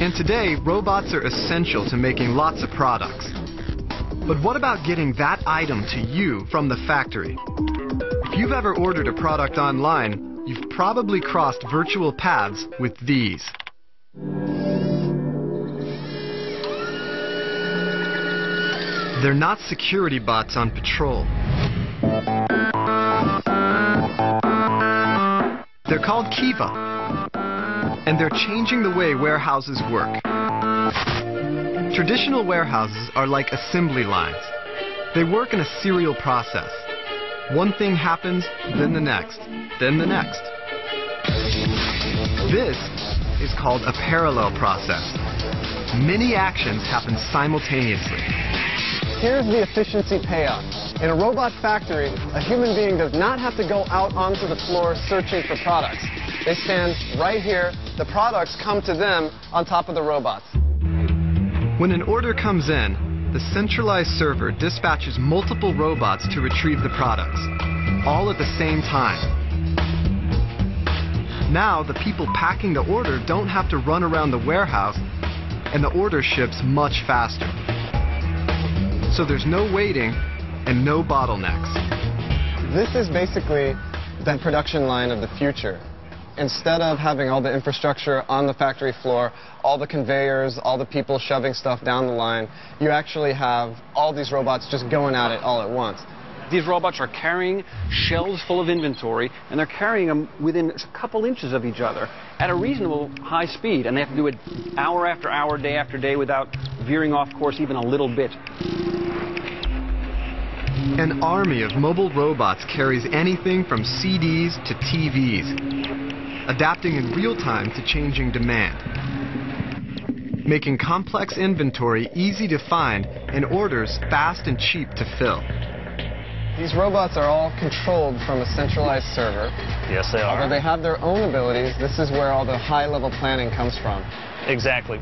And today, robots are essential to making lots of products. But what about getting that item to you from the factory? If you've ever ordered a product online, you've probably crossed virtual paths with these. They're not security bots on patrol. They're called Kiva. And they're changing the way warehouses work. Traditional warehouses are like assembly lines. They work in a serial process. One thing happens, then the next, then the next. This is called a parallel process. Many actions happen simultaneously. Here's the efficiency payoff. In a robot factory, a human being does not have to go out onto the floor searching for products. They stand right here. The products come to them on top of the robots. When an order comes in, the centralized server dispatches multiple robots to retrieve the products, all at the same time. Now, the people packing the order don't have to run around the warehouse, and the order ships much faster. So there's no waiting and no bottlenecks. This is basically the production line of the future. Instead of having all the infrastructure on the factory floor, all the conveyors, all the people shoving stuff down the line, you actually have all these robots just going at it all at once. These robots are carrying shelves full of inventory, and they're carrying them within a couple inches of each other at a reasonable high speed, and they have to do it hour after hour, day after day, without veering off course even a little bit. An army of mobile robots carries anything from CDs to TVs, adapting in real time to changing demand, making complex inventory easy to find and orders fast and cheap to fill. These robots are all controlled from a centralized server. Yes, they are. Although they have their own abilities, this is where all the high-level planning comes from. Exactly.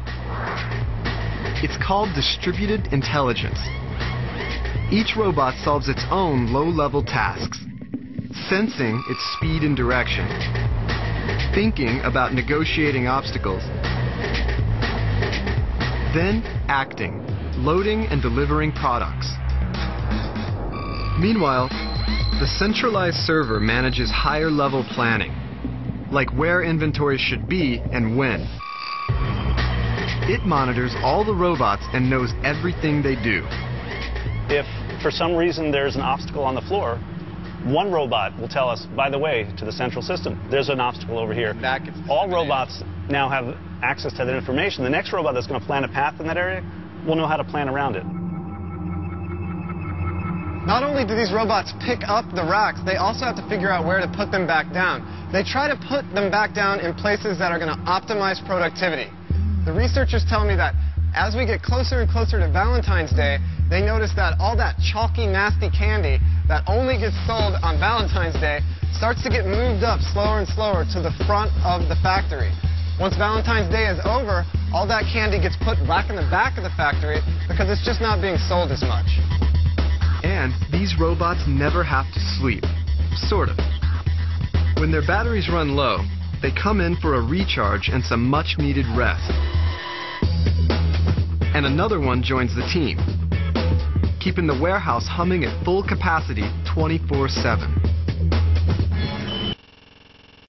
It's called distributed intelligence. Each robot solves its own low-level tasks, sensing its speed and direction, thinking about negotiating obstacles, then acting, loading and delivering products. Meanwhile, the centralized server manages higher-level planning, like where inventory should be and when. It monitors all the robots and knows everything they do. If for some reason there's an obstacle on the floor, one robot will tell us, by the way, to the central system, there's an obstacle over here. All robots now have access to that information. The next robot that's going to plan a path in that area will know how to plan around it. Not only do these robots pick up the racks, they also have to figure out where to put them back down. They try to put them back down in places that are going to optimize productivity. The researchers tell me that as we get closer and closer to Valentine's Day, they notice that all that chalky, nasty candy that only gets sold on Valentine's Day starts to get moved up slower and slower to the front of the factory. Once Valentine's Day is over, all that candy gets put back in the back of the factory because it's just not being sold as much. And these robots never have to sleep. Sort of. When their batteries run low, they come in for a recharge and some much-needed rest. And another one joins the team, keeping the warehouse humming at full capacity 24/7.